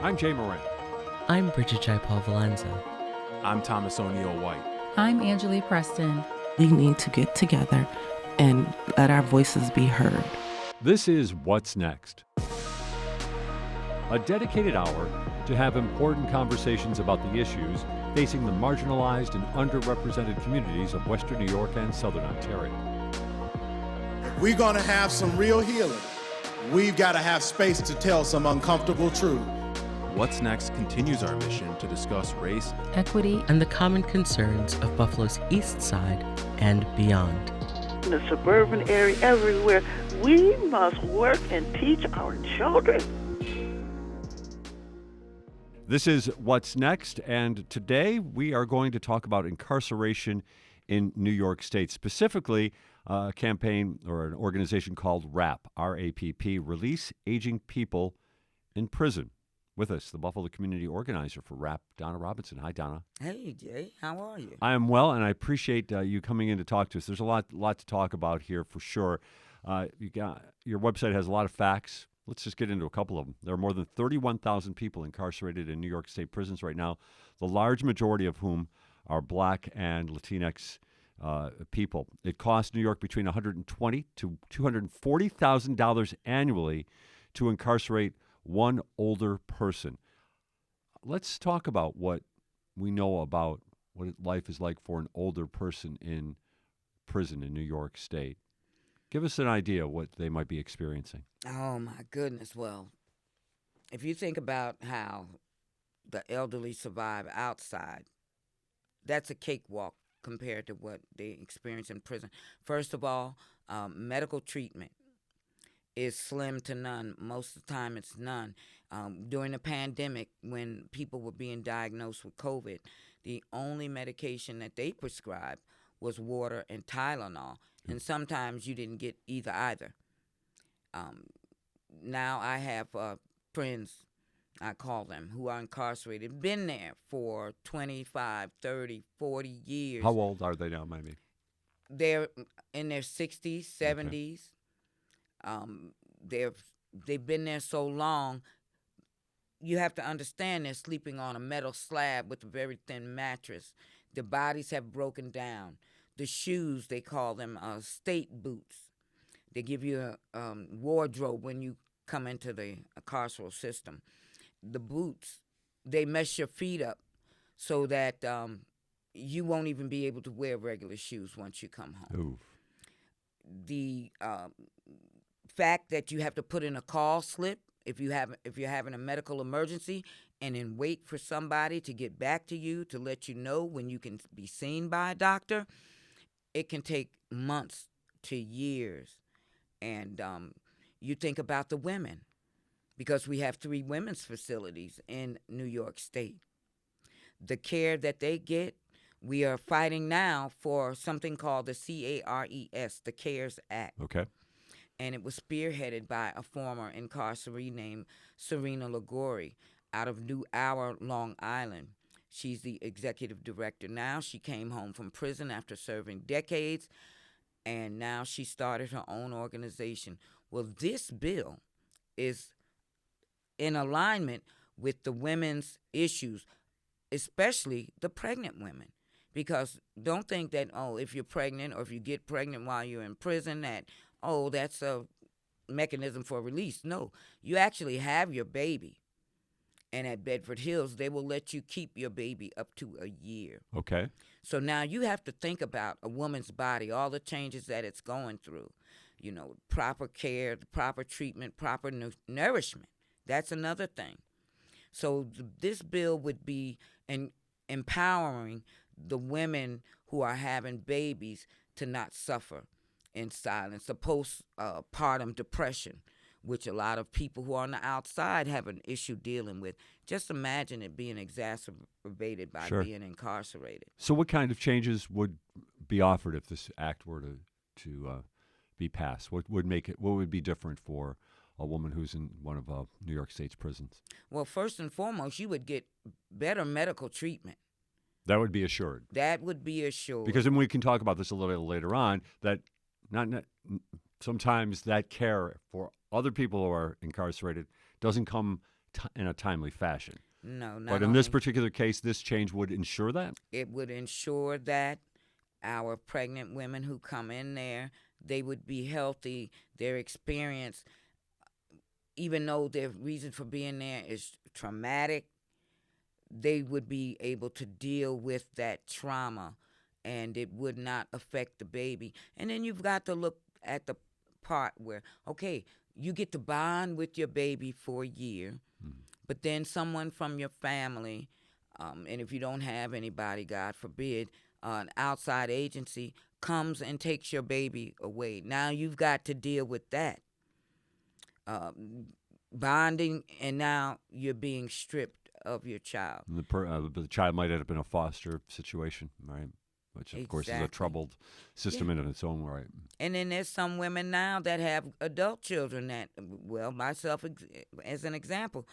I'm Jay Moran. I'm Bridget Jaipal Valenza. I'm Thomas O'Neill White. I'm Angelique Preston. We need to get together and let our voices be heard. This is What's Next, a dedicated hour to have important conversations about the issues facing the marginalized and underrepresented communities of Western New York and Southern Ontario. We're going to have some real healing. We've got to have space to tell some uncomfortable truth. What's Next continues our mission to discuss race, Equity, And the common concerns of Buffalo's East Side and beyond. In the suburban area, everywhere, we must work and teach our children. This is What's Next, and today we are going to talk about incarceration in New York State, specifically a campaign or an organization called RAPP, R-A-P-P, Release Aging People in Prison. With us, the Buffalo community organizer for RAPP, Donna Robinson. Hi, Donna. Hey, Jay. How are you? I am well, and I appreciate you coming in to talk to us. There's a lot to talk about here for sure. Your website has a lot of facts. Let's just get into a couple of them. There are more than 31,000 people incarcerated in New York State prisons right now, the large majority of whom are Black and Latinx people. It costs New York between $120,000 to $240,000 annually to incarcerate one older person. Let's talk about what we know about what life is like for an older person in prison in New York State. Give us an idea of what they might be experiencing. Oh, my goodness. Well, if you think about how the elderly survive outside, that's a cakewalk compared to what they experience in prison. First of all, medical treatment is slim to none. Most of the time, it's none. During the pandemic, when people were being diagnosed with COVID, the only medication that they prescribed was water and Tylenol, and sometimes you didn't get either. Now I have friends, I call them, who are incarcerated, been there for 25, 30, 40 years. How old are they now, maybe? They're in their 60s, 70s. Okay. They've been there so long. You have to understand they're sleeping on a metal slab with a very thin mattress. The bodies have broken down. The shoes, they call them state boots. They give you a wardrobe when you come into the carceral system. The boots, they mess your feet up so that you won't even be able to wear regular shoes once you come home. Oof. The fact that you have to put in a call slip if you're having a medical emergency, and then wait for somebody to get back to you to let you know when you can be seen by a doctor, it can take months to years. And you think about the women, because we have 3 women's facilities in New York State. The care that they get, we are fighting now for something called the CARES, the CARES Act. Okay. And it was spearheaded by a former incarceree named Serena Liguori out of New Hour, Long Island. She's the executive director now. She came home from prison after serving decades, and now she started her own organization. Well, this bill is in alignment with the women's issues, especially the pregnant women. Because don't think that, if you're pregnant or if you get pregnant while you're in prison, that, that's a mechanism for release. No, you actually have your baby. And at Bedford Hills, they will let you keep your baby up to a year. Okay. So now you have to think about a woman's body, all the changes that it's going through. Proper care, proper treatment, proper nourishment. That's another thing. So this bill would be empowering the women who are having babies to not suffer in silence, the postpartum depression, which a lot of people who are on the outside have an issue dealing with. Just imagine it being exacerbated by being incarcerated. So what kind of changes would be offered if this act were to be passed? What would be different for a woman who's in one of New York State's prisons? Well, first and foremost, you would get better medical treatment. That would be assured. That would be assured. Because then we can talk about this a little bit later on, that sometimes that care for other people who are incarcerated doesn't come in a timely fashion. No, not But in this only- particular case, this change would ensure that? It would ensure that our pregnant women who come in there, they would be healthy. Their experience, even though their reason for being there is traumatic, they would be able to deal with that trauma, and it would not affect the baby. And then you've got to look at the part where, okay, you get to bond with your baby for a year, but then someone from your family, and if you don't have anybody, God forbid, an outside agency comes and takes your baby away. Now you've got to deal with that. Bonding, and now you're being stripped of your child. And the child might end up in a foster situation, right? Which, of course, is a Exactly. troubled system in its own right. And then there's some women now that have adult children that, well, myself as an example,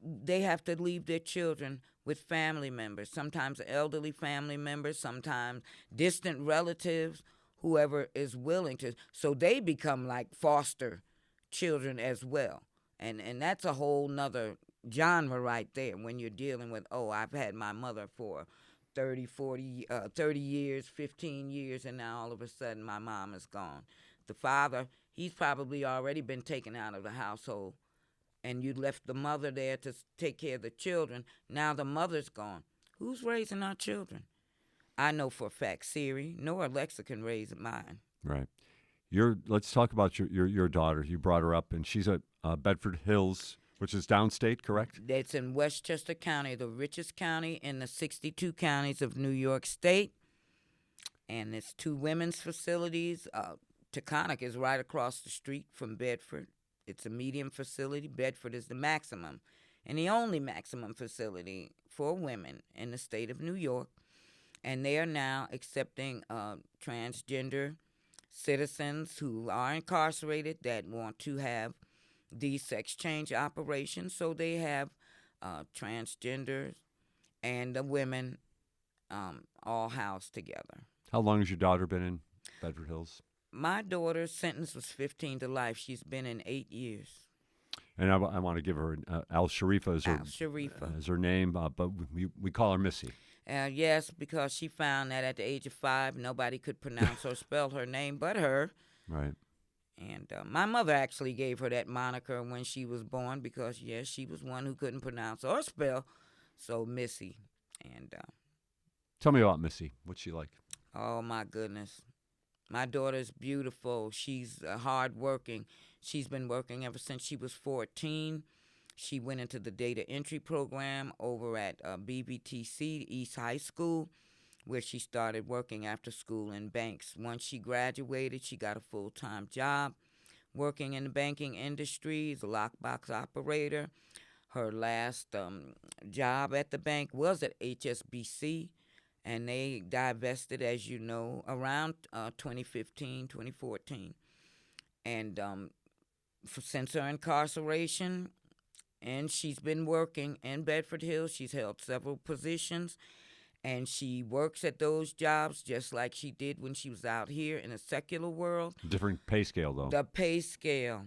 they have to leave their children with family members, sometimes elderly family members, sometimes distant relatives, whoever is willing to. So they become like foster children as well. And that's a whole nother genre right there when you're dealing with, oh, I've had my mother for 30 years, 15 years, and now all of a sudden my mom is gone. The father, he's probably already been taken out of the household, and you left the mother there to take care of the children. Now the mother's gone. Who's raising our children? I know for a fact Siri nor Alexa can raise mine. Right. Let's talk about your daughter. You brought her up, and she's at Bedford Hills, which is downstate, correct? It's in Westchester County, the richest county in the 62 counties of New York State. And it's 2 women's facilities. Taconic is right across the street from Bedford. It's a medium facility. Bedford is the maximum and the only maximum facility for women in the state of New York. And they are now accepting transgender citizens who are incarcerated that want to have these sex change operations. So they have transgenders and the women all housed together. How long has your daughter been in Bedford Hills? My daughter's sentence was 15 to life. She's been in 8 years. And I want to give her Al Sharifa as her name, but we call her Missy. Yes, because she found that at the age of 5, nobody could pronounce or spell her name but her. Right. And my mother actually gave her that moniker when she was born because, yes, she was one who couldn't pronounce or spell. So Missy. And tell me about Missy. What's she like? Oh, my goodness. My daughter's beautiful. She's hardworking. She's been working ever since she was 14. She went into the data entry program over at BBTC, East High School, where she started working after school in banks. Once she graduated, she got a full-time job working in the banking industry as a lockbox operator. Her last job at the bank was at HSBC, and they divested, as you know, around 2015, 2014. And since her incarceration, and she's been working in Bedford Hills. She's held several positions, and she works at those jobs just like she did when she was out here in the secular world. Different pay scale, though. The pay scale.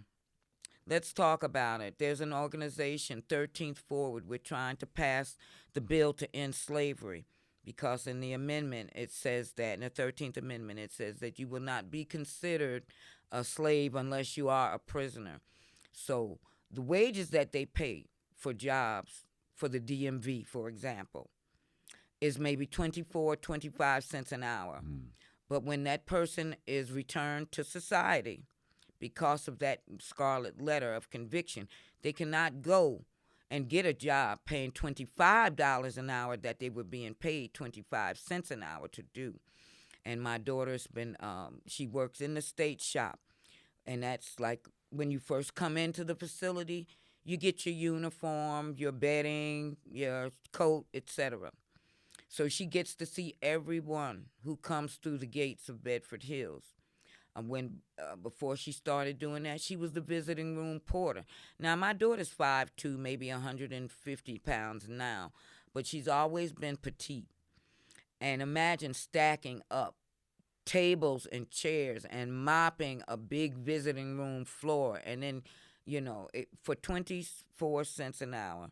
Let's talk about it. There's an organization, 13th Forward. We're trying to pass the bill to end slavery because in the amendment it says that, in the 13th Amendment, it says that you will not be considered a slave unless you are a prisoner. So the wages that they pay for jobs for the DMV, for example, is maybe 24, 25 cents an hour. But when that person is returned to society because of that scarlet letter of conviction, they cannot go and get a job paying $25 an hour that they were being paid 25 cents an hour to do. And my daughter's been, she works in the state shop, and that's like, when you first come into the facility, you get your uniform, your bedding, your coat, etc. So she gets to see everyone who comes through the gates of Bedford Hills. Before she started doing that, she was the visiting room porter. Now, my daughter's 5'2", maybe 150 pounds now, but she's always been petite. And imagine stacking up tables and chairs and mopping a big visiting room floor and then for 24 cents an hour.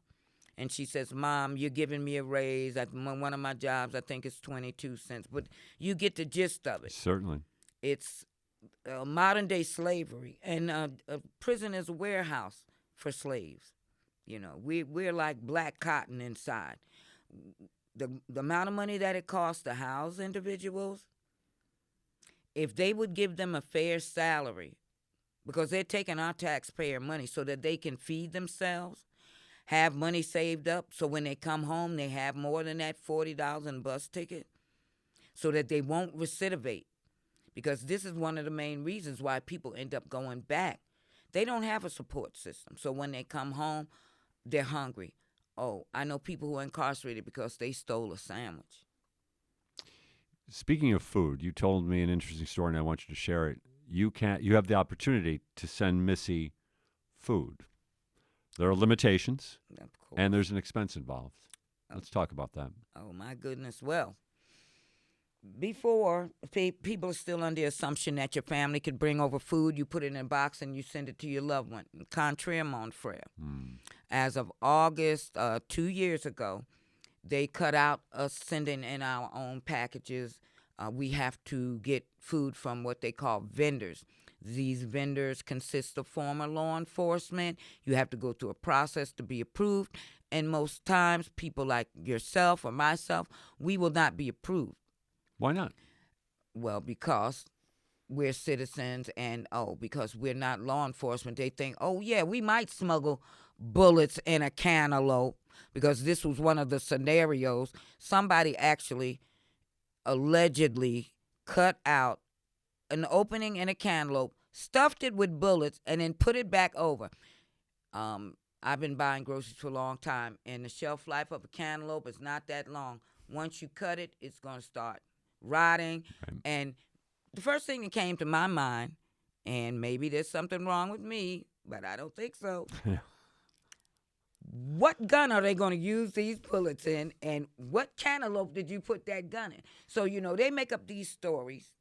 And she says, Mom, you're giving me a raise. One of my jobs, I think it's 22 cents. But you get the gist of it. Certainly. It's modern-day slavery. And a prison is a warehouse for slaves. We're like black cotton inside. The amount of money that it costs to house individuals, if they would give them a fair salary, because they're taking our taxpayer money so that they can feed themselves, have money saved up so when they come home they have more than that $40 in bus ticket so that they won't recidivate. Because this is one of the main reasons why people end up going back. They don't have a support system. So when they come home, they're hungry. Oh, I know people who are incarcerated because they stole a sandwich. Speaking of food, you told me an interesting story, and I want you to share it. You have the opportunity to send Missy food. There are limitations, Of course. and there's an expense involved. Let's talk about that. Oh, my goodness. Well, before, people are still under the assumption that your family could bring over food, you put it in a box, and you send it to your loved one. Contraire, mon frere. As of August 2 years ago, they cut out us sending in our own packages. We have to get food from what they call vendors. These vendors consist of former law enforcement. You have to go through a process to be approved. And most times, people like yourself or myself, we will not be approved. Why not? Well, because we're citizens and, because we're not law enforcement, they think, we might smuggle bullets in a cantaloupe, because this was one of the scenarios. Somebody actually allegedly cut out an opening in a cantaloupe, stuffed it with bullets, and then put it back over. I've been buying groceries for a long time, and the shelf life of a cantaloupe is not that long. Once you cut it, it's going to start rotting. Right. And the first thing that came to my mind, and maybe there's something wrong with me, but I don't think so. What gun are they going to use these bullets in, and what cantaloupe did you put that gun in? So, they make up these stories,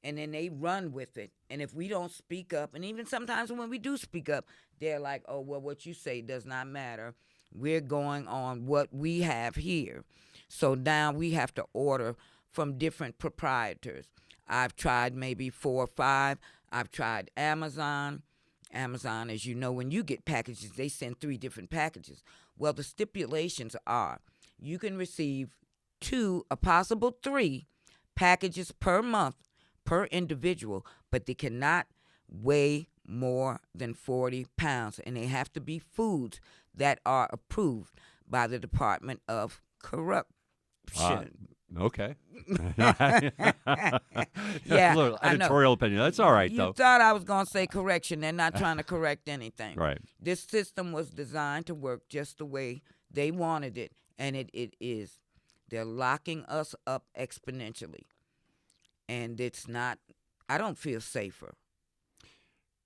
and then they run with it. And if we don't speak up, and even sometimes when we do speak up, they're like, what you say does not matter. We're going on what we have here. So now we have to order from different proprietors. I've tried maybe 4 or 5. I've tried Amazon. Amazon, as you know, when you get packages, they send 3 different packages. Well, the stipulations are you can receive 2, a possible 3 packages per month per individual, but they cannot weigh more than 40 pounds, and they have to be foods that are approved by the Department of Corruption. Okay. Yeah, a little I know. editorial opinion. That's all right, You though. thought I was going to say correction. They're not trying to correct anything. Right. This system was designed to work just the way they wanted it, and it is. They're locking us up exponentially, and it's not. I don't feel safer.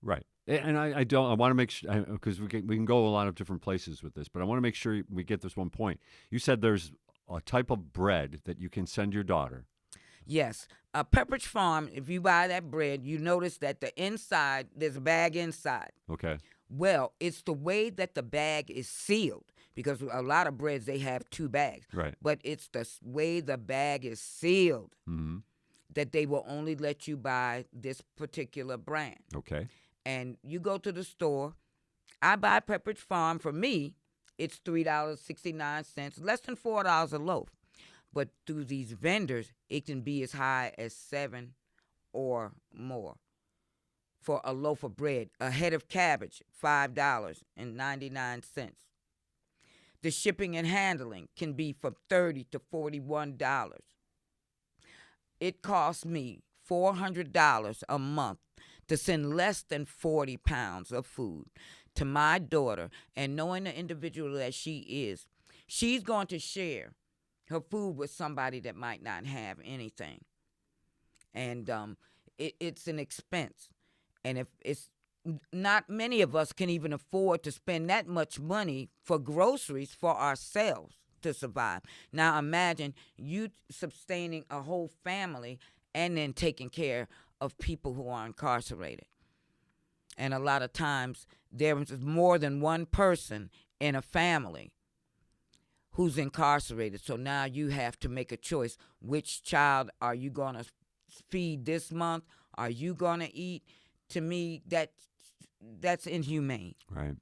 Right. And I want to make sure, because we can go a lot of different places with this, but I want to make sure we get this one point. You said there's a type of bread that you can send your daughter. Yes. Pepperidge Farm, if you buy that bread, you notice that the inside, there's a bag inside. Okay. Well, it's the way that the bag is sealed, because a lot of breads, they have 2 bags. Right. But it's the way the bag is sealed that they will only let you buy this particular brand. Okay. And you go to the store. I buy Pepperidge Farm. For me, it's $3.69, less than $4 a loaf. But through these vendors, it can be as high as $7 or more for a loaf of bread. A head of cabbage, $5.99. The shipping and handling can be from $30 to $41. It costs me $400 a month to send less than 40 pounds of food to my daughter, and knowing the individual that she is, she's going to share her food with somebody that might not have anything. And it's an expense. And if it's not many of us can even afford to spend that much money for groceries for ourselves to survive. Now imagine you sustaining a whole family and then taking care of people who are incarcerated. And a lot of times there is more than one person in a family who's incarcerated. So now you have to make a choice. Which child are you going to feed this month? Are you going to eat? To me, that's inhumane. Right.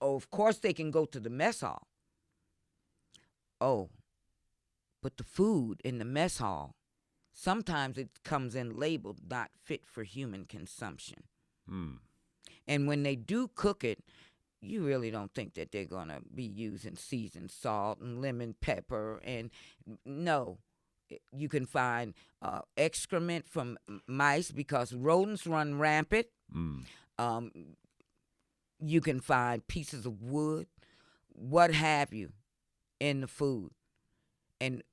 Of course they can go to the mess hall. Oh, but the food in the mess hall, sometimes it comes in labeled not fit for human consumption. And when they do cook it, you really don't think that they're going to be using seasoned salt and lemon pepper. And no, you can find excrement from mice because rodents run rampant. You can find pieces of wood, what have you, in the food. And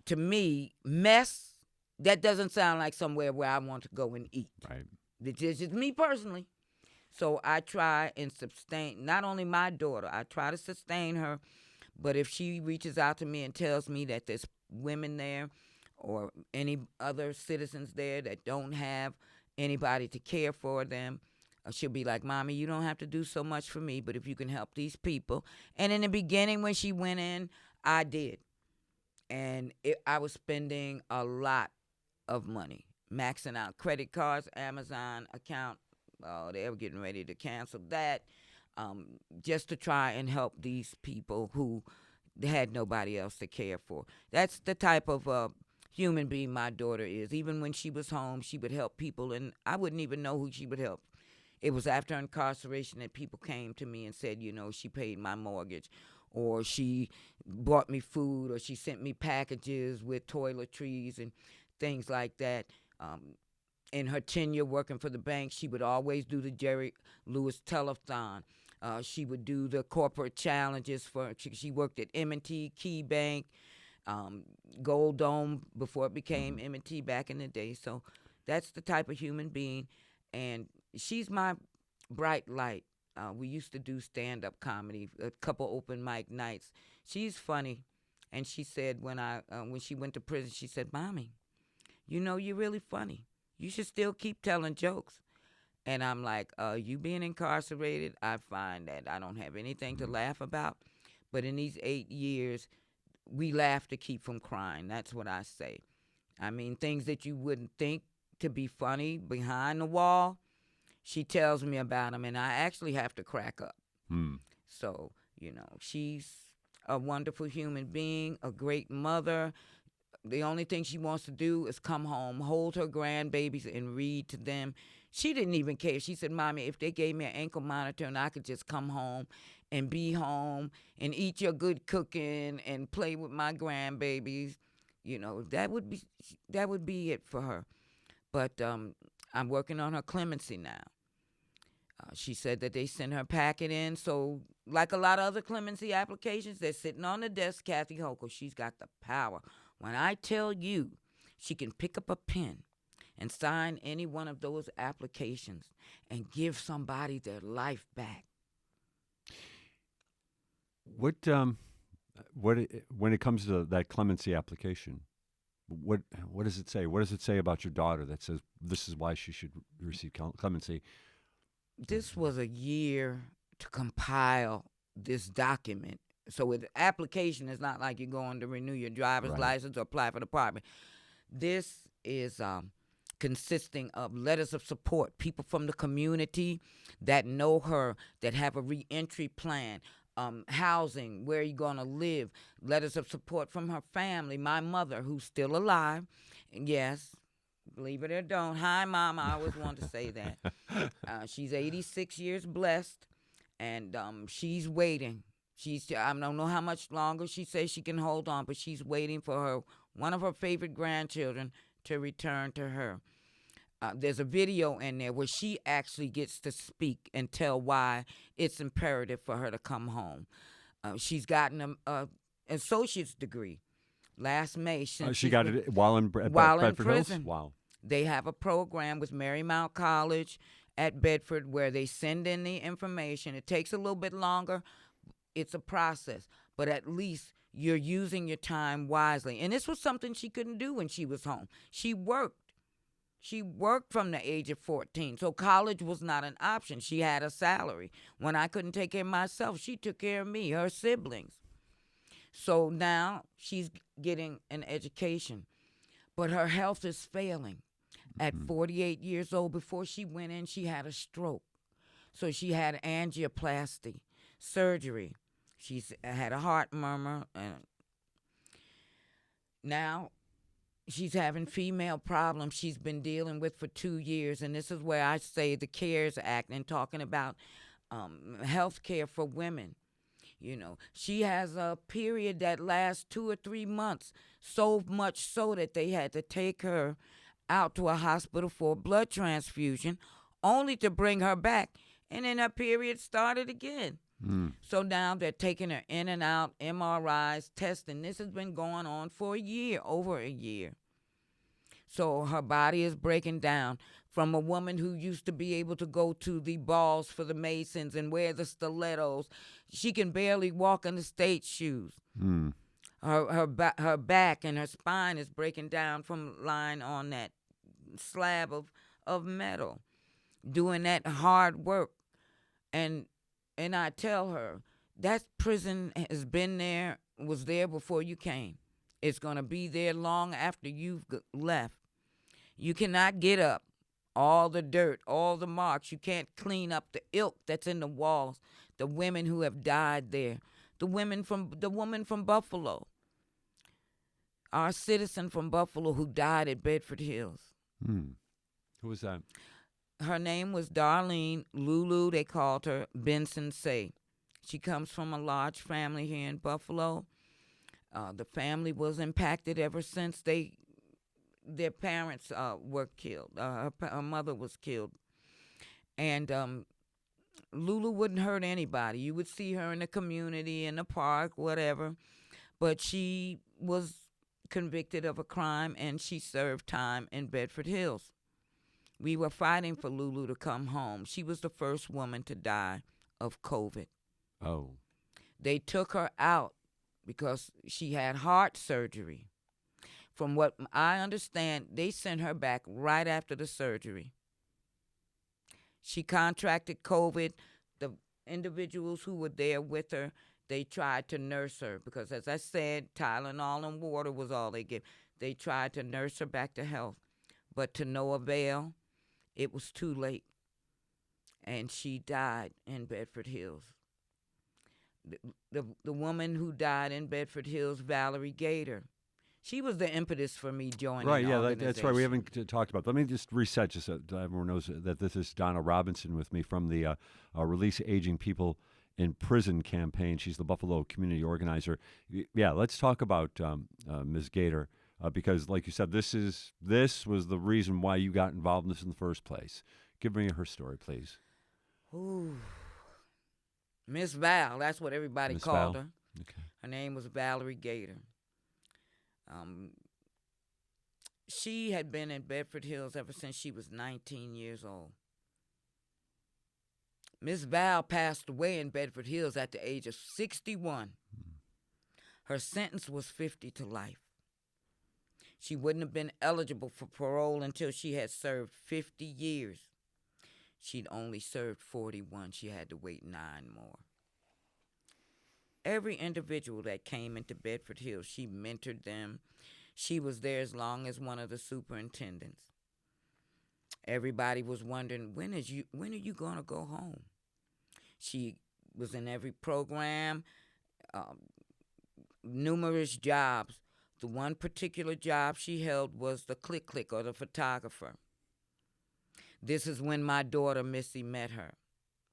to me, mess, that doesn't sound like somewhere where I want to go and eat. Right. It's just me personally. So I try and sustain, not only my daughter, I try to sustain her, but if she reaches out to me and tells me that there's women there or any other citizens there that don't have anybody to care for them, she'll be like, Mommy, you don't have to do so much for me, but if you can help these people. And in the beginning when she went in, I did. And I was spending a lot of money, maxing out credit cards, Amazon account. They were getting ready to cancel that, just to try and help these people who had nobody else to care for. That's the type of human being my daughter is. Even when she was home, she would help people, and I wouldn't even know who she would help. It was after incarceration that people came to me and said, she paid my mortgage, or she bought me food, or she sent me packages with toiletries and things like that. In her tenure working for the bank, she would always do the Jerry Lewis Telethon. She would do the corporate challenges she worked at M&T, Key Bank, Gold Dome before it became M&T back in the day. So that's the type of human being, and she's my bright light. We used to do stand-up comedy, a couple open mic nights. She's funny, and she said when she went to prison, she said, Mommy, you're really funny. You should still keep telling jokes. And I'm like, you being incarcerated, I find that I don't have anything to laugh about. But in these 8 years, we laugh to keep from crying. That's what I say. I mean, things that you wouldn't think to be funny behind the wall, she tells me about them, and I actually have to crack up. So, she's a wonderful human being, a great mother. The only thing she wants to do is come home, hold her grandbabies, and read to them. She didn't even care. She said, Mommy, if they gave me an ankle monitor and I could just come home and be home and eat your good cooking and play with my grandbabies, that would be it for her. But I'm working on her clemency now. She said that they sent her packet in. So like a lot of other clemency applications, they're sitting on the desk. Kathy Hochul, she's got the power. When I tell you she can pick up a pen and sign any one of those applications and give somebody their life back. What when it comes to that clemency application, what does it say? What does it say about your daughter that says this is why she should receive clemency? This was a year to compile this document. So the application is not like you're going to renew your driver's license or apply for the apartment. This is consisting of letters of support, people from the community that know her, that have a reentry plan, housing, where are you going to live, letters of support from her family, my mother, who's still alive. And yes, believe it or don't. Hi, Mama. I always wanted to say that. She's 86 years blessed, and she's waiting. I don't know how much longer she says she can hold on, but she's waiting for one of her favorite grandchildren to return to her. There's a video in there where she actually gets to speak and tell why it's imperative for her to come home. She's gotten an associate's degree last May. She got it while in prison. Hills? Wow. They have a program with Marymount College at Bedford where they send in the information. It takes a little bit longer. It's a process, but at least you're using your time wisely. And this was something she couldn't do when she was home. She worked. She worked from the age of 14, so college was not an option. She had a salary. When I couldn't take care of myself, she took care of me, her siblings. So now she's getting an education, but her health is failing. At 48 years old, before she went in, she had a stroke. So she had angioplasty, surgery. She's had a heart murmur. And now she's having female problems she's been dealing with for 2 years. And this is where I say the CARES Act and talking about health care for women. You know, she has a period that lasts 2 or 3 months, so much so that they had to take her out to a hospital for a blood transfusion, only to bring her back. And then her period started again. So now they're taking her in and out, MRIs, testing. This has been going on for a year, over a year. So her body is breaking down from a woman who used to be able to go to the balls for the Masons and wear the stilettos. She can barely walk in the state shoes. Her back and her spine is breaking down from lying on that slab of metal, doing that hard work. And I tell her, that prison has been there, was there before you came. It's going to be there long after you've left. You cannot get up all the dirt, all the marks. You can't clean up the ilk that's in the walls, the women who have died there, the woman from Buffalo, our citizen from Buffalo who died at Bedford Hills. Who was that? Her name was Darlene Lulu, they called her Benson Say. She comes from a large family here in Buffalo. The family was impacted ever since their parents were killed. Her mother was killed. And Lulu wouldn't hurt anybody. You would see her in the community, in the park, whatever. But she was convicted of a crime, and she served time in Bedford Hills. We were fighting for Lulu to come home. She was the first woman to die of COVID. Oh. They took her out because she had heart surgery. From what I understand, they sent her back right after the surgery. She contracted COVID. The individuals who were there with her, they tried to nurse her because, as I said, Tylenol and water was all they gave. They tried to nurse her back to health, but to no avail. It was too late, and she died in Bedford Hills. The woman who died in Bedford Hills, Valerie Gator, she was the impetus for me joining Right, the yeah, organization. that's right. We haven't talked about. Let me just reset, just so everyone knows that this is Donna Robinson with me from the Release Aging People in Prison campaign. She's the Buffalo community organizer. Yeah, let's talk about Ms. Gator. Because, like you said, this was the reason why you got involved in this in the first place. Give me her story, please. Ooh. Miss Val, that's what everybody Miss called Val? her. Okay. Her name was Valerie Gator. She had been in Bedford Hills ever since she was 19 years old. Miss Val passed away in Bedford Hills at the age of 61. Her sentence was 50 to life. She wouldn't have been eligible for parole until she had served 50 years. She'd only served 41. She had to wait 9 more. Every individual that came into Bedford Hills, she mentored them. She was there as long as one of the superintendents. Everybody was wondering, when are you going to go home? She was in every program, numerous jobs. The one particular job she held was the click or the photographer. This is when my daughter, Missy, met her.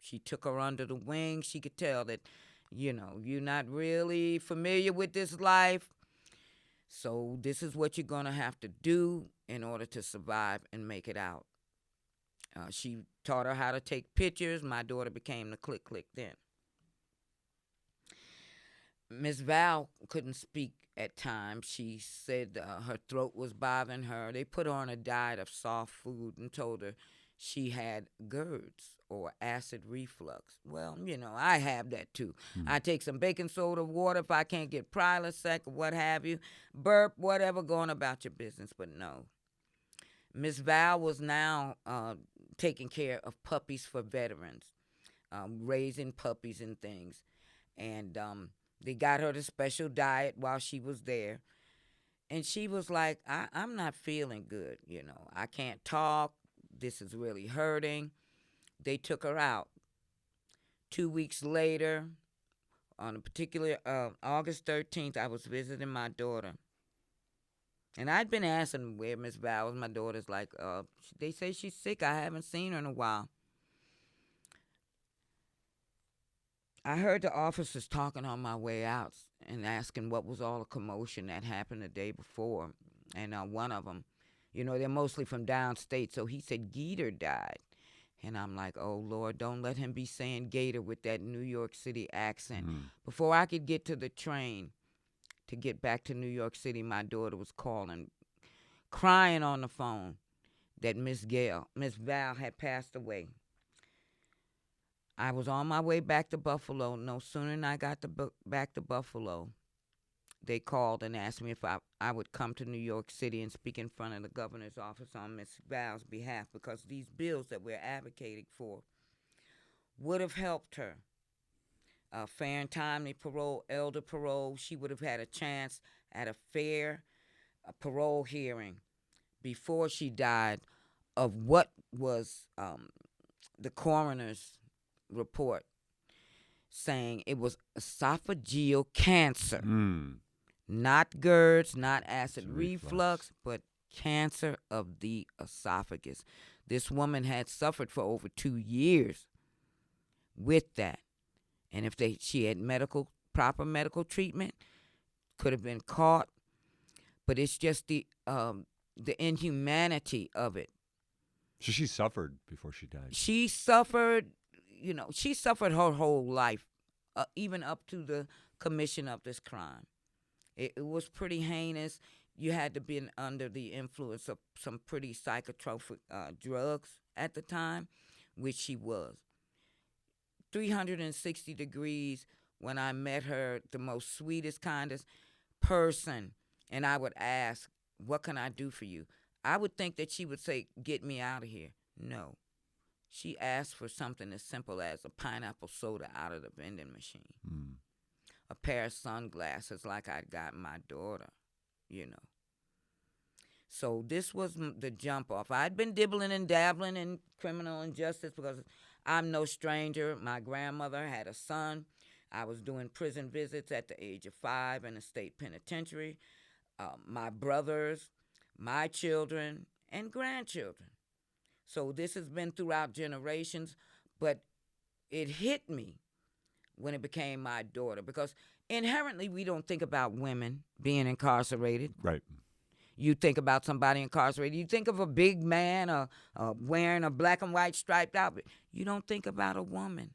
She took her under the wing. She could tell that, you're not really familiar with this life. So this is what you're going to have to do in order to survive and make it out. She taught her how to take pictures. My daughter became the click then. Miss Val couldn't speak at times. She said her throat was bothering her. They put her on a diet of soft food and told her she had GERDs or acid reflux. Well, I have that too. I take some baking soda water if I can't get Prilosec or what have you. Burp, whatever, going about your business. But no. Miss Val was now taking care of puppies for veterans, raising puppies and things. And they got her the special diet while she was there. And she was like, I'm not feeling good, I can't talk. This is really hurting. They took her out. 2 weeks later, on a particular August 13th, I was visiting my daughter. And I'd been asking where Miss Val was. My daughter's like, they say she's sick. I haven't seen her in a while. I heard the officers talking on my way out and asking what was all the commotion that happened the day before. And one of them, they're mostly from downstate, so he said Gator died. And I'm like, oh, Lord, don't let him be saying Gator with that New York City accent. Before I could get to the train to get back to New York City, my daughter was calling, crying on the phone that Miss Val had passed away. I was on my way back to Buffalo. No sooner than I got back to Buffalo, they called and asked me if I would come to New York City and speak in front of the governor's office on Miss Val's behalf, because these bills that we're advocating for would have helped her. Fair and timely parole, elder parole. She would have had a chance at a fair parole hearing before she died of what was the coroner's report saying it was esophageal cancer. Not GERDs, not acid reflux, but cancer of the esophagus. This woman had suffered for over 2 years with that. And if she had proper medical treatment, could have been caught. But it's just the inhumanity of it. So she suffered before she died. She suffered, she suffered her whole life, even up to the commission of this crime. It was pretty heinous. You had to be under the influence of some pretty psychotropic drugs at the time, which she was. 360 degrees when I met her, the most sweetest, kindest person. And I would ask, what can I do for you? I would think that she would say, get me out of here. No. She asked for something as simple as a pineapple soda out of the vending machine. A pair of sunglasses like I got my daughter, So this was the jump off. I'd been dibbling and dabbling in criminal injustice because I'm no stranger. My grandmother had a son. I was doing prison visits at the age of 5 in a state penitentiary. My brothers, my children, and grandchildren. So this has been throughout generations, but it hit me when it became my daughter, because inherently we don't think about women being incarcerated. Right. You think about somebody incarcerated. You think of a big man wearing a black and white striped outfit. You don't think about a woman.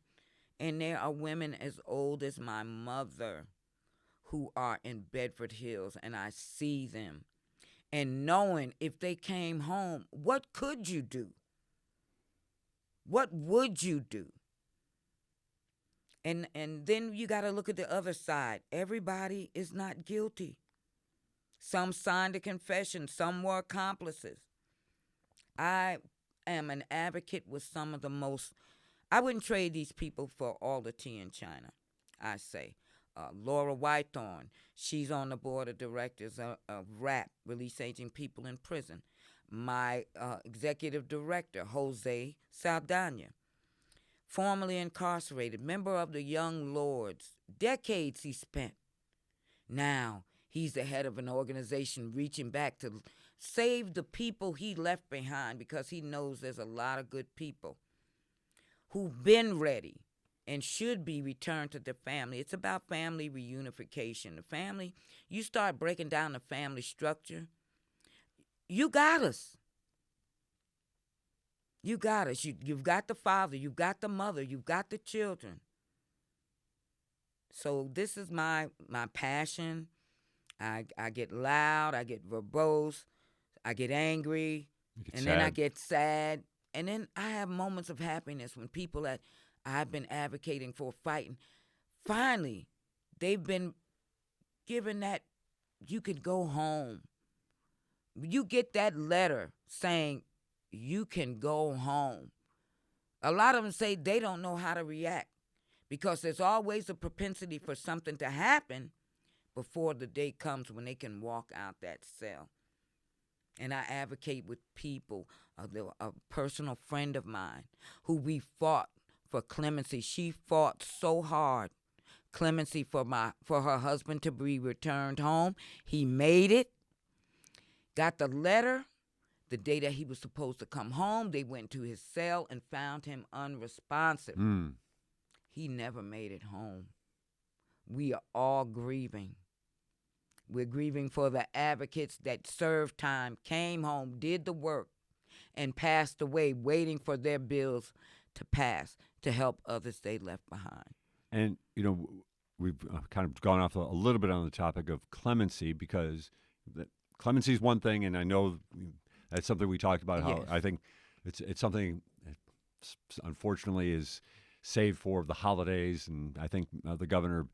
And there are women as old as my mother who are in Bedford Hills, and I see them. And knowing if they came home, what could you do? What would you do? And then you got to look at the other side. Everybody is not guilty. Some signed a confession. Some were accomplices. I am an advocate with some of the most, I wouldn't trade these people for all the tea in China, I say. Laura Whitethorn, she's on the board of directors of RAPP, Release Aging People in Prison. My executive director, Jose Saldana, formerly incarcerated, member of the Young Lords. Decades he spent. Now he's the head of an organization reaching back to save the people he left behind, because he knows there's a lot of good people who've been ready and should be returned to their family. It's about family reunification. The family, you start breaking down the family structure, you got us. You got us. You've got the father. You've got the mother. You've got the children. So this is my passion. I get loud. I get verbose. I get angry. Then I get sad. And then I have moments of happiness when people that I've been advocating for, fighting, finally, they've been given that you could go home You get that letter saying you can go home. A lot of them say they don't know how to react because there's always a propensity for something to happen before the day comes when they can walk out that cell. And I advocate with people, a personal friend of mine who we fought for clemency. She fought so hard, clemency for her husband to be returned home. He made it, got the letter. The day that he was supposed to come home, they went to his cell and found him unresponsive. He never made it home. We are all grieving. We're grieving for the advocates that served time, came home, did the work, and passed away, waiting for their bills to pass to help others they left behind. And, we've kind of gone off a little bit on the topic of clemency because clemency is one thing, and I know that's something we talked about, how I think it's something that unfortunately is saved for the holidays, and I think the governor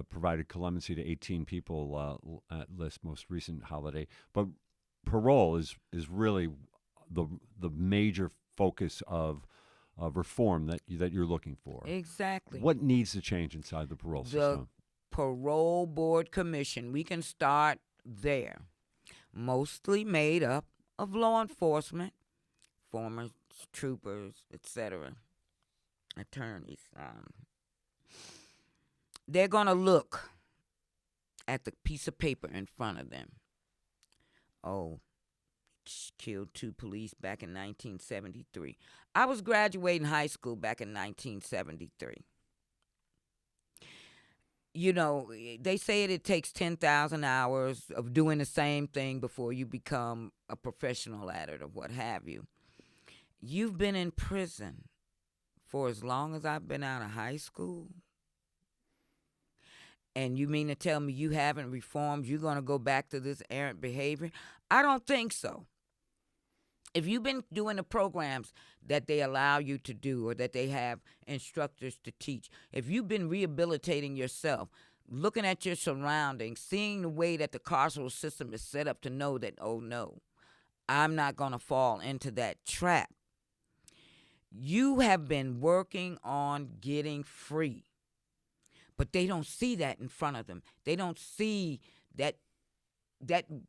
provided clemency to 18 people at this most recent holiday. But parole is really the major focus of reform that you're looking for. Exactly. What needs to change inside the parole system? The Parole Board Commission, we can start there. Mostly made up of law enforcement, former troopers, etc., attorneys. They're going to look at the piece of paper in front of them. Oh, killed 2 police back in 1973. I was graduating high school back in 1973. They say it takes 10,000 hours of doing the same thing before you become a professional at it or what have you. You've been in prison for as long as I've been out of high school, and you mean to tell me you haven't reformed? You're going to go back to this errant behavior? I don't think so. If you've been doing the programs that they allow you to do or that they have instructors to teach, if you've been rehabilitating yourself, looking at your surroundings, seeing the way that the carceral system is set up to know that, oh no, I'm not going to fall into that trap. You have been working on getting free, but they don't see that in front of them. They don't see that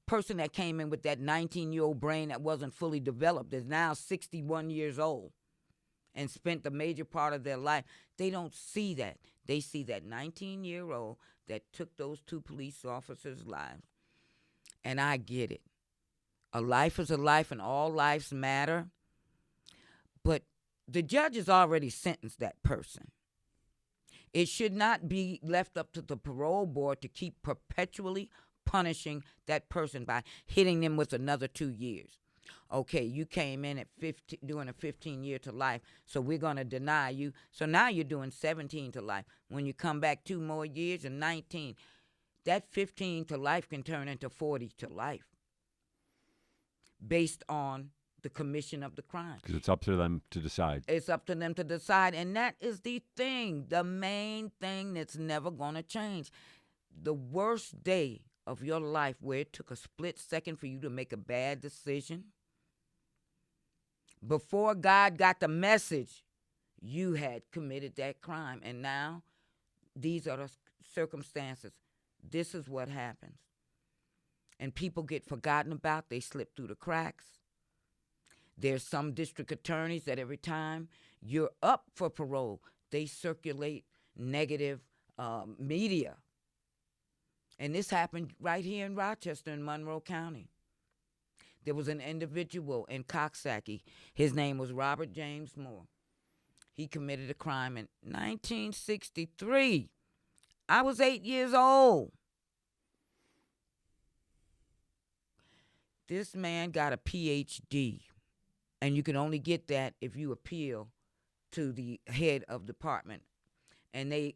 person that came in with that 19-year-old brain that wasn't fully developed is now 61 years old and spent the major part of their life. They don't see that. They see that 19-year-old that took those 2 police officers' lives. And I get it. A life is a life and all lives matter. But the judge has already sentenced that person. It should not be left up to the parole board to keep perpetually punishing that person by hitting them with another 2 years. Okay, you came in at 15, doing a 15-year to life, so we're going to deny you. So now you're doing 17 to life. When you come back 2 more years and 19, that 15 to life can turn into 40 to life based on the commission of the crime. Because it's up to them to decide. It's up to them to decide, and that is the thing, the main thing that's never going to change. The worst day of your life where it took a split second for you to make a bad decision, before God got the message, you had committed that crime. And now, these are the circumstances. This is what happens. And people get forgotten about. They slip through the cracks. There's some district attorneys that every time you're up for parole, they circulate negative media. And this happened right here in Rochester in Monroe County. There was an individual in Coxsackie. His name was Robert James Moore. He committed a crime in 1963. I was 8 years old. This man got a PhD, and you can only get that if you appeal to the head of department. And they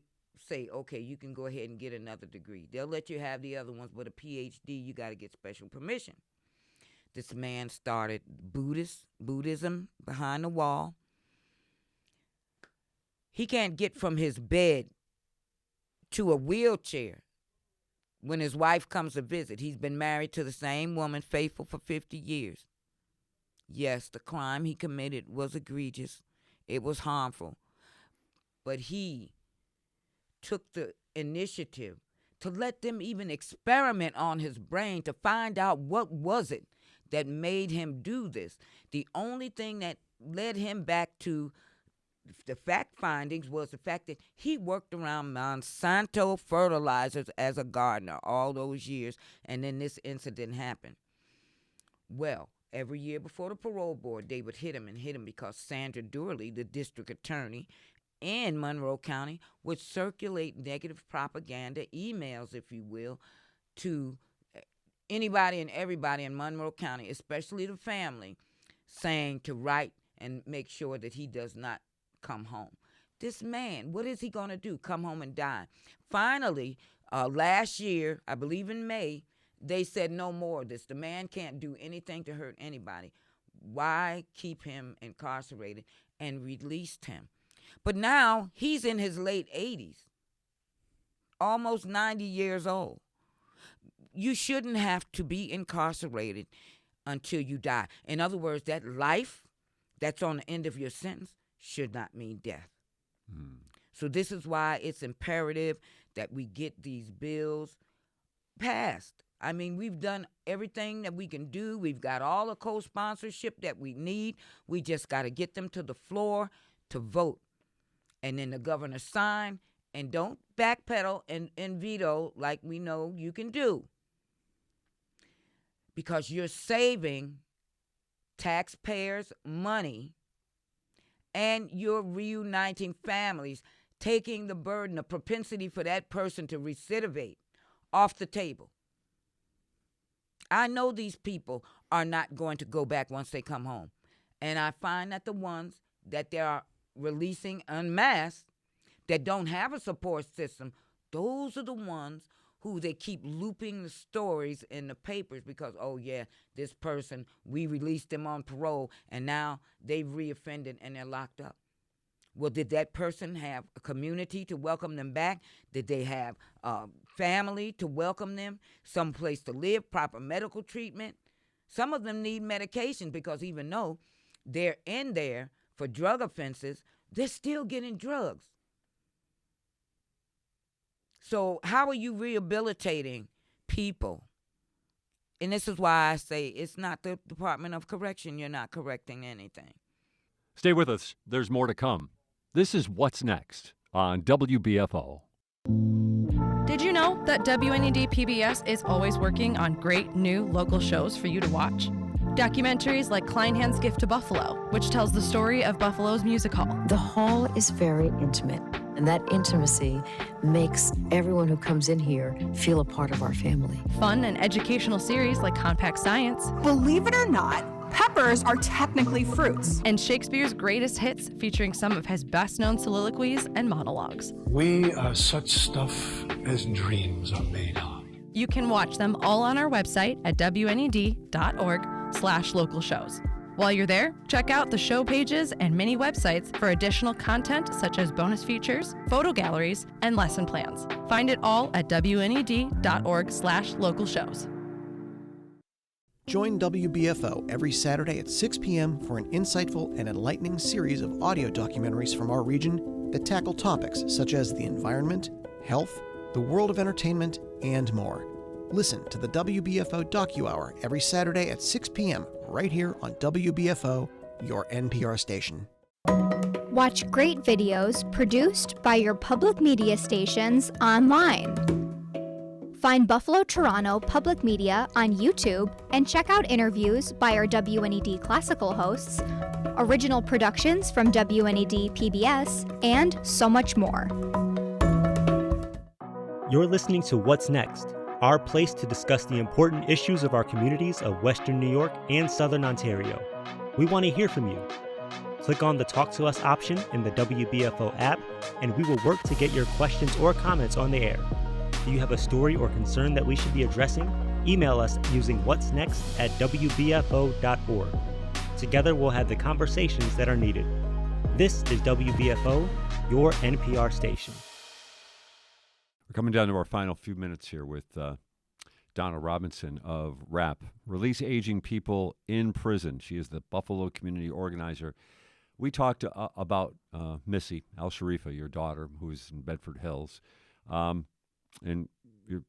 say, okay, you can go ahead and get another degree. They'll let you have the other ones, but a PhD, you got to get special permission. This man started Buddhism behind the wall. He can't get from his bed to a wheelchair when his wife comes to visit. He's been married to the same woman, faithful for 50 years. Yes, the crime he committed was egregious. It was harmful. But he took the initiative to let them even experiment on his brain to find out what was it that made him do this. The only thing that led him back to the fact findings was the fact that he worked around Monsanto fertilizers as a gardener all those years, and then this incident happened. Well, every year before the parole board, they would hit him because Sandra Durley, the district attorney in Monroe County, would circulate negative propaganda, emails, if you will, to anybody and everybody in Monroe County, especially the family, saying to write and make sure that he does not come home. This man, what is he going to do? Come home and die? Finally, last year, I believe in May, they said no more of this. The man can't do anything to hurt anybody. Why keep him incarcerated? And released him. But now he's in his late 80s, almost 90 years old. You shouldn't have to be incarcerated until you die. In other words, that life that's on the end of your sentence should not mean death. So this is why it's imperative that we get these bills passed. I mean, we've done everything that we can do. We've got all the co-sponsorship that we need. We just got to get them to the floor to vote. And then the governor sign, and don't backpedal and veto like we know you can do. Because you're saving taxpayers' money and you're reuniting families, taking the burden, the propensity for that person to recidivate off the table. I know these people are not going to go back once they come home. And I find that the ones that they are releasing en masse that don't have a support system, those are the ones who they keep looping the stories in the papers because, oh, yeah, this person, we released them on parole, and now they've reoffended and they're locked up. Well, did that person have a community to welcome them back? Did they have family to welcome them, some place to live, proper medical treatment? Some of them need medication because even though they're in there for drug offenses, they're still getting drugs. So how are you rehabilitating people? And this is why I say it's not the Department of Correction. You're not correcting anything. Stay with us. There's more to come. This is What's Next on WBFO. Did you know that WNED PBS is always working on great new local shows for you to watch? Documentaries like Kleinhand's Gift to Buffalo, which tells the story of Buffalo's music hall. The hall is very intimate, and that intimacy makes everyone who comes in here feel a part of our family. Fun and educational series like Compact Science. Believe it or not, peppers are technically fruits. And Shakespeare's greatest hits, featuring some of his best-known soliloquies and monologues. We are such stuff as dreams are made of. You can watch them all on our website at WNED.org/local shows. While you're there, check out the show pages and mini websites for additional content such as bonus features, photo galleries, and lesson plans. Find it all at WNED.org/local shows. Join WBFO every Saturday at 6 p.m. for an insightful and enlightening series of audio documentaries from our region that tackle topics such as the environment, health, the world of entertainment, and more. Listen to the WBFO Docu-Hour every Saturday at 6 p.m. right here on WBFO, your NPR station. Watch great videos produced by your public media stations online. Find Buffalo Toronto Public Media on YouTube and check out interviews by our WNED Classical hosts, original productions from WNED PBS, and so much more. You're listening to What's Next, our place to discuss the important issues of our communities of Western New York and Southern Ontario. We want to hear from you. Click on the Talk to Us option in the WBFO app, and we will work to get your questions or comments on the air. Do you have a story or concern that we should be addressing? Email us using whatsnext@wbfo.org. Together we'll have the conversations that are needed. This is WBFO, your NPR station. We're coming down to our final few minutes here with Donna Robinson of RAPP, Release Aging People in Prison. She is the Buffalo community organizer. We talked about Missy Al-Sharifa, your daughter, who's in Bedford Hills, and you're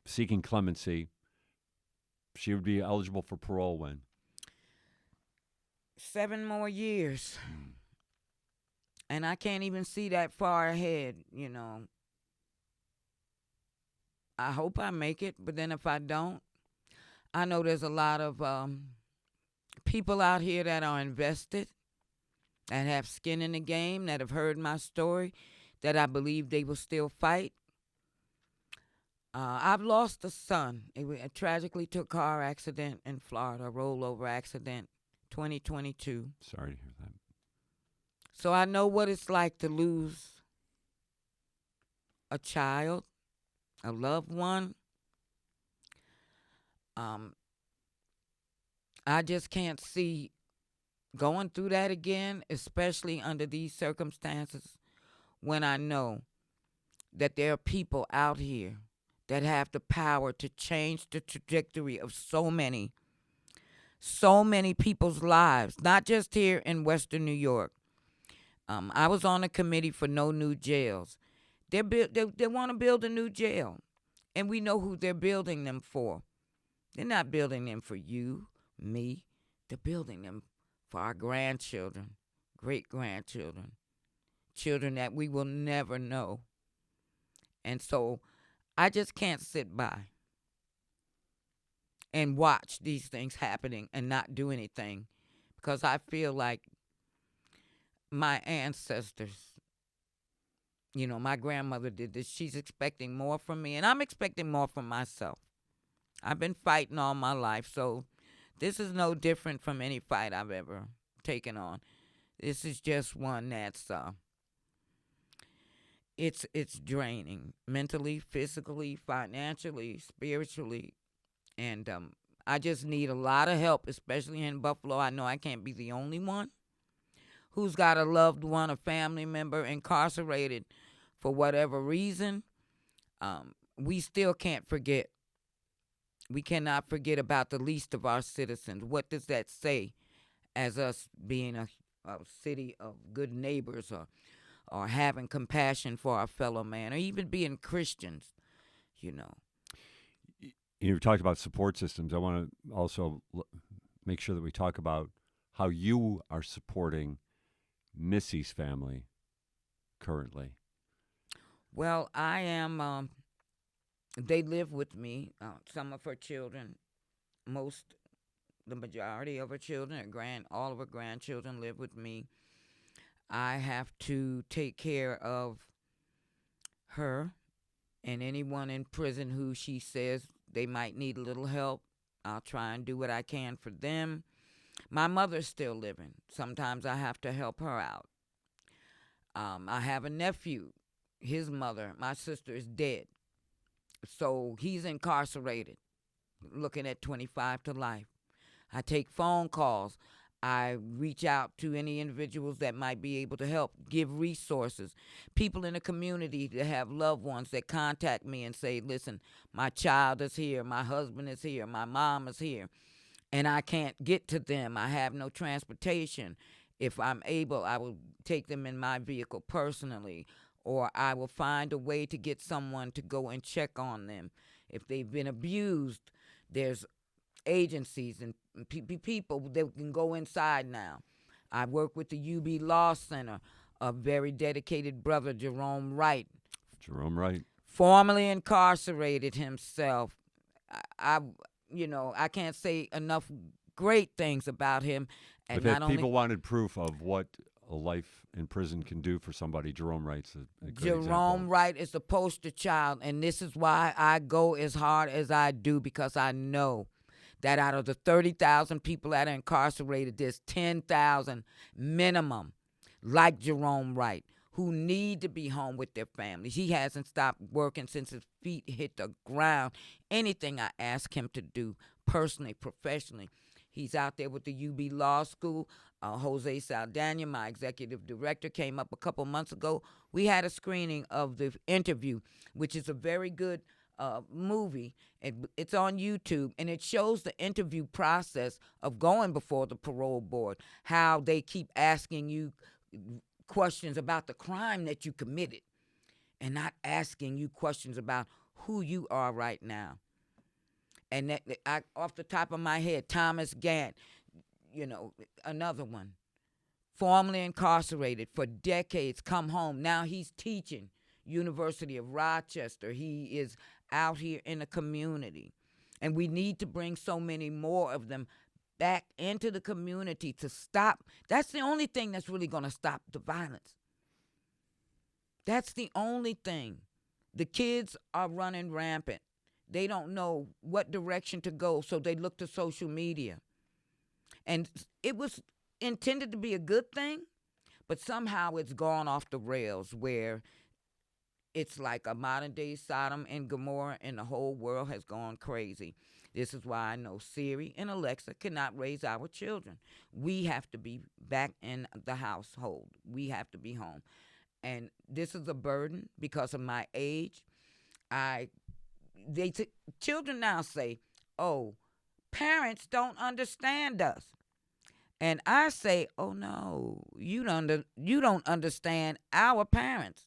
seeking clemency. She would be eligible for parole when? 7 more years. And I can't even see that far ahead, you know. I hope I make it, but then if I don't, I know there's a lot of people out here that are invested and have skin in the game, that have heard my story, that I believe they will still fight. I've lost a son. It tragically took a car accident in Florida, a rollover accident, 2022. Sorry to hear that. So I know what it's like to lose a child, a loved one. I just can't see going through that again, especially under these circumstances, when I know that there are people out here that have the power to change the trajectory of so many people's lives, not just here in Western New York. I was on a committee for no new jails. They want to build a new jail, and we know who they're building them for. They're not building them for you, me. They're building them for our grandchildren, great-grandchildren, children that we will never know. And so I just can't sit by and watch these things happening and not do anything, because I feel like my ancestors, you know, my grandmother did this. She's expecting more from me, and I'm expecting more from myself. I've been fighting all my life, so this is no different from any fight I've ever taken on. This is just one that's it's draining mentally, physically, financially, spiritually, and I just need a lot of help, especially in Buffalo. I know I can't be the only one who's got a loved one, a family member incarcerated for whatever reason. We still can't forget. We cannot forget about the least of our citizens. What does that say as us being a city of good neighbors, or having compassion for our fellow man, or even being Christians, you know? You talked about support systems. I want to also make sure that we talk about how you are supporting Missy's family currently. Well, I am, they live with me, some of her children, the majority of her children, all of her grandchildren live with me. I have to take care of her and anyone in prison who she says they might need a little help. I'll try and do what I can for them. My mother's still living. Sometimes I have to help her out. I have a nephew. His mother, my sister, is dead. So he's incarcerated, looking at 25 to life. I take phone calls. I reach out to any individuals that might be able to help, give resources. People in the community that have loved ones that contact me and say, listen, my child is here, my husband is here, my mom is here, and I can't get to them. I have no transportation. If I'm able, I will take them in my vehicle personally, or I will find a way to get someone to go and check on them. If they've been abused, there's agencies and people that can go inside now. I work with the UB Law Center, a very dedicated brother, Jerome Wright. Formerly incarcerated himself. I can't say enough great things about him. And if people wanted proof of what a life in prison can do for somebody, Jerome Wright's a good example. Jerome Wright is the poster child, and this is why I go as hard as I do, because I know that out of the 30,000 people that are incarcerated, there's 10,000 minimum, like Jerome Wright, who need to be home with their families. He hasn't stopped working since his feet hit the ground. Anything I ask him to do, personally, professionally, he's out there with the UB Law School. Jose Saldana, my executive director, came up a couple months ago. We had a screening of the interview, which is a very good movie. It's on YouTube, and it shows the interview process of going before the parole board, how they keep asking you questions about the crime that you committed and not asking you questions about who you are right now. And off the top of my head, Thomas Gant, another one, formerly incarcerated for decades, come home. Now he's teaching, University of Rochester. He is out here in the community. And we need to bring so many more of them back into the community to stop. That's the only thing that's really going to stop the violence. That's the only thing. The kids are running rampant. They don't know what direction to go, so they look to social media. And it was intended to be a good thing, but somehow it's gone off the rails where it's like a modern-day Sodom and Gomorrah, and the whole world has gone crazy. This is why I know Siri and Alexa cannot raise our children. We have to be back in the household. We have to be home. And this is a burden because of my age. Children now say, oh, parents don't understand us. And I say, oh, no, you don't understand our parents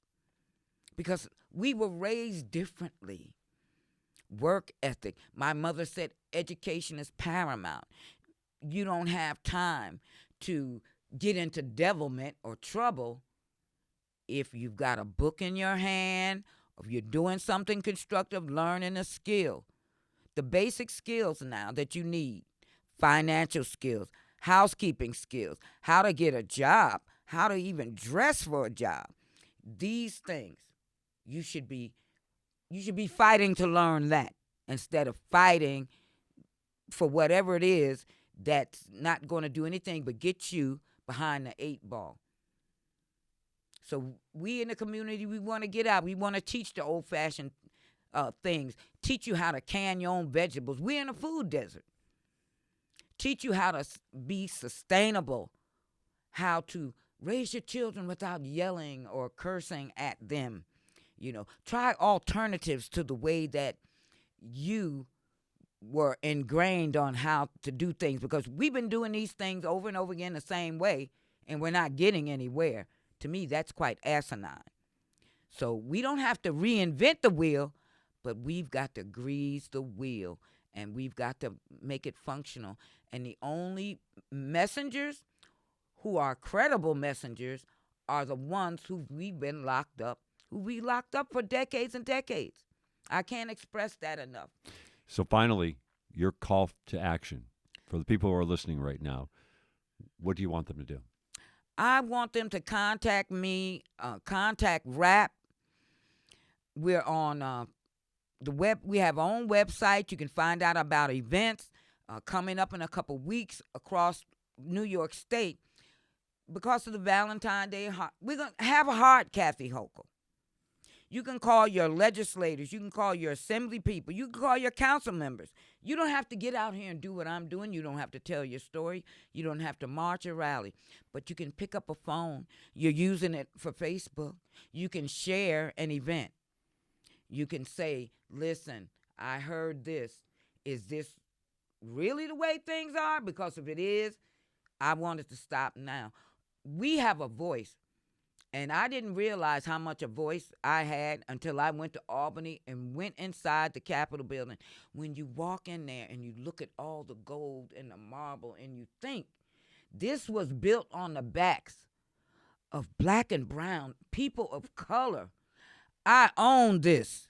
because we were raised differently. Work ethic. My mother said education is paramount. You don't have time to get into devilment or trouble if you've got a book in your hand, or if you're doing something constructive, learning a skill. The basic skills now that you need, financial skills, housekeeping skills, how to get a job, how to even dress for a job. These things, you should be fighting to learn that instead of fighting for whatever it is that's not going to do anything but get you behind the 8 ball. So we in the community, we want to get out. We want to teach the old-fashioned things. Teach you how to can your own vegetables. We're in a food desert. Teach you how to be sustainable, how to raise your children without yelling or cursing at them. Try alternatives to the way that you were ingrained on how to do things, because we've been doing these things over and over again the same way, and we're not getting anywhere. To me, that's quite asinine. So we don't have to reinvent the wheel, but we've got to grease the wheel, and we've got to make it functional. And the only messengers who are credible messengers are the ones who we locked up for decades and decades. I can't express that enough. So finally, your call to action for the people who are listening right now, what do you want them to do? I want them to contact me, contact RAPP. We're on the web. We have our own website. You can find out about events coming up in a couple weeks across New York State. Because of the Valentine's Day, we're going to have a heart, Kathy Hochul. You can call your legislators. You can call your assembly people. You can call your council members. You don't have to get out here and do what I'm doing. You don't have to tell your story. You don't have to march or rally. But you can pick up a phone. You're using it for Facebook. You can share an event. You can say, listen, I heard this. Is this really the way things are? Because if it is, I want it to stop now. We have a voice. And I didn't realize how much a voice I had until I went to Albany and went inside the Capitol building. When you walk in there and you look at all the gold and the marble and you think, this was built on the backs of black and brown people of color. I own this.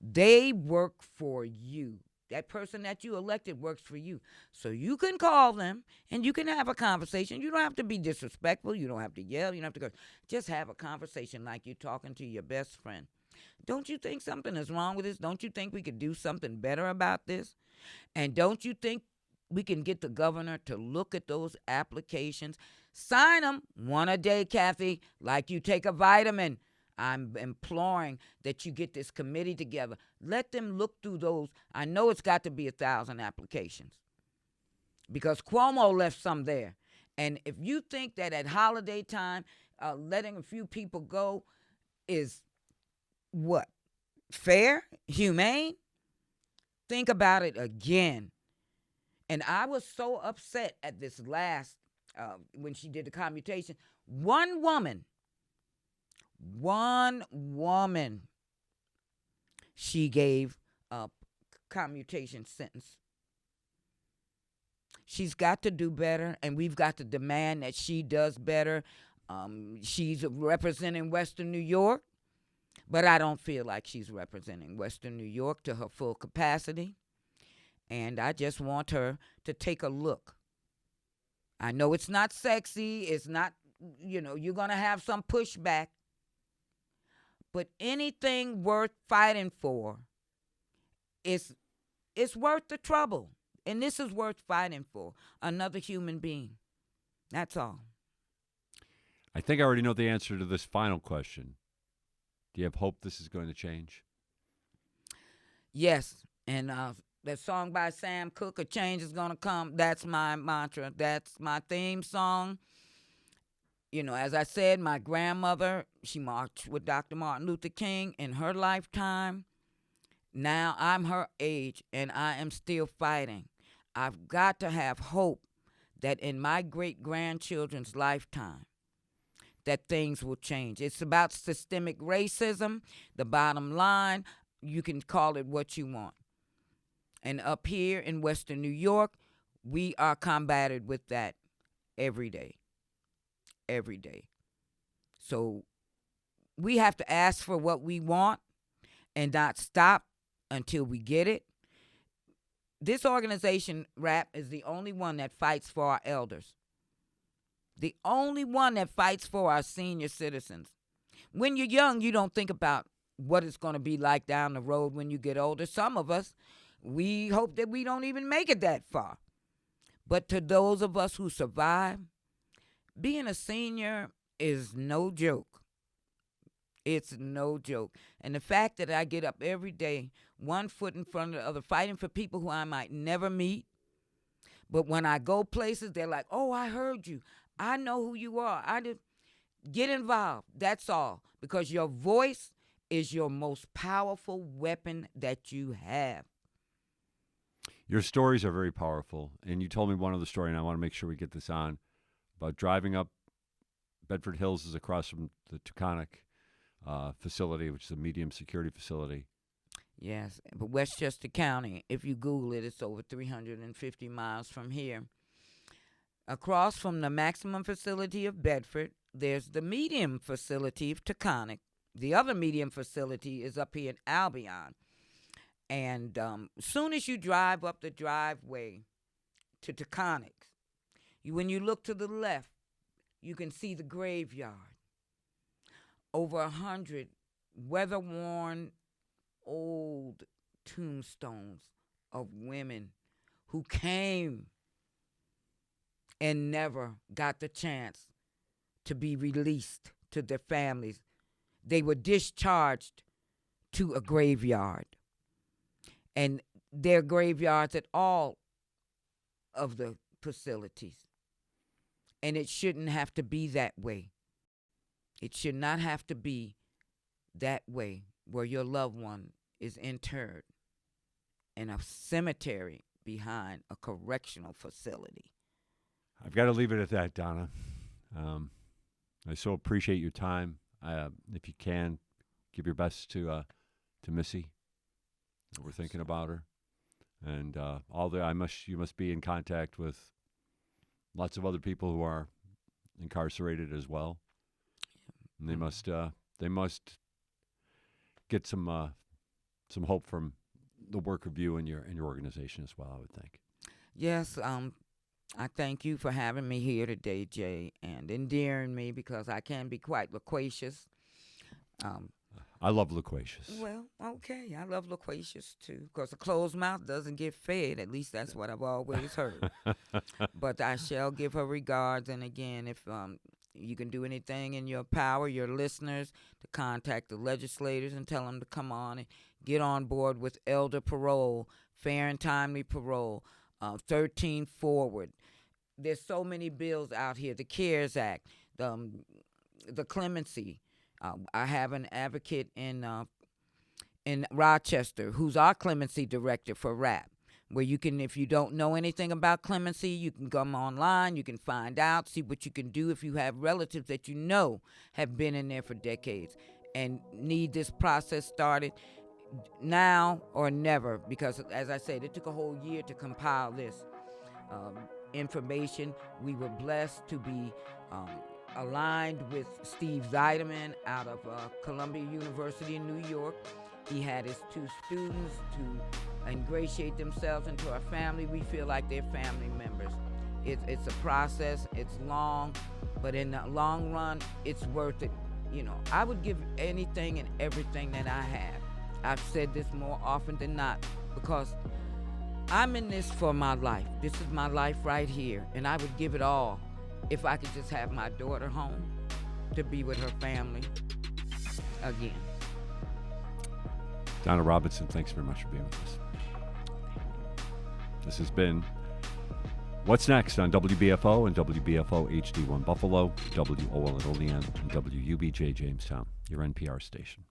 They work for you. That person that you elected works for you. So you can call them and you can have a conversation. You don't have to be disrespectful. You don't have to yell. You don't have to go. Just have a conversation like you're talking to your best friend. Don't you think something is wrong with this? Don't you think we could do something better about this? And don't you think we can get the governor to look at those applications? Sign them one a day, Kathy, like you take a vitamin. I'm imploring that you get this committee together. Let them look through those. I know it's got to be 1,000 applications because Cuomo left some there. And if you think that at holiday time, letting a few people go is what? Fair? Humane? Think about it again. And I was so upset at this last, when she did the commutation. One woman, she gave a commutation sentence. She's got to do better, and we've got to demand that she does better. She's representing Western New York, but I don't feel like she's representing Western New York to her full capacity. And I just want her to take a look. I know it's not sexy. It's not, you're going to have some pushback. But anything worth fighting for is worth the trouble. And this is worth fighting for, another human being. That's all. I think I already know the answer to this final question. Do you have hope this is going to change? Yes. And that song by Sam Cooke, A Change Is Gonna Come, that's my mantra. That's my theme song. As I said, my grandmother, she marched with Dr. Martin Luther King in her lifetime. Now I'm her age, and I am still fighting. I've got to have hope that in my great-grandchildren's lifetime, that things will change. It's about systemic racism. The bottom line, you can call it what you want. And up here in Western New York, we are combated with that every day. Every day. So we have to ask for what we want and not stop until we get it. This organization, RAPP, is the only one that fights for our elders. The only one that fights for our senior citizens. When you're young, you don't think about what it's going to be like down the road when you get older. Some of us, we hope that we don't even make it that far. But to those of us who survive, being a senior is no joke. It's no joke. And the fact that I get up every day, one foot in front of the other, fighting for people who I might never meet. But when I go places, they're like, oh, I heard you. I know who you are. Get involved. That's all. Because your voice is your most powerful weapon that you have. Your stories are very powerful. And you told me one other story, and I want to make sure we get this on, about driving up Bedford Hills is across from the Taconic facility, which is a medium security facility. Yes, but Westchester County, if you Google it, it's over 350 miles from here. Across from the maximum facility of Bedford, there's the medium facility of Taconic. The other medium facility is up here in Albion. And as soon as you drive up the driveway to Taconic, when you look to the left, you can see the graveyard. Over 100 weather-worn old tombstones of women who came and never got the chance to be released to their families. They were discharged to a graveyard. And there are graveyards at all of the facilities. And it shouldn't have to be that way. It should not have to be that way, where your loved one is interred in a cemetery behind a correctional facility. I've got to leave it at that, Donna. I so appreciate your time. If you can, give your best to Missy. We're thinking about her, and you must be in contact with lots of other people who are incarcerated as well, and they must get some hope from the work of you and your organization as well, I would think. Yes, I thank you for having me here today, Jay, and endearing me, because I can be quite loquacious. I love loquacious. Well, okay, I love loquacious too, because a closed mouth doesn't get fed. At least that's what I've always heard. But I shall give her regards, and again, if you can do anything in your power, your listeners, to contact the legislators and tell them to come on and get on board with elder parole, fair and timely parole, 13 Forward. there's so many bills out here, the CARES Act, the clemency. I have an advocate in Rochester who's our clemency director for RAPP, where you can, if you don't know anything about clemency, you can come online, you can find out, see what you can do if you have relatives that you know have been in there for decades and need this process started now or never, because as I said, it took a whole year to compile this information. We were blessed to be aligned with Steve Zeiderman out of Columbia University in New York. He had his 2 students to ingratiate themselves into our family. We feel like they're family members. It's a process, it's long, but in the long run, it's worth it. You know, I would give anything and everything that I have. I've said this more often than not because I'm in this for my life. This is my life right here, and I would give it all if I could just have my daughter home to be with her family again. Donna Robinson, thanks very much for being with us. This has been What's Next on WBFO and WBFO HD1 Buffalo, WOL at Olean, and WUBJ Jamestown, your NPR station.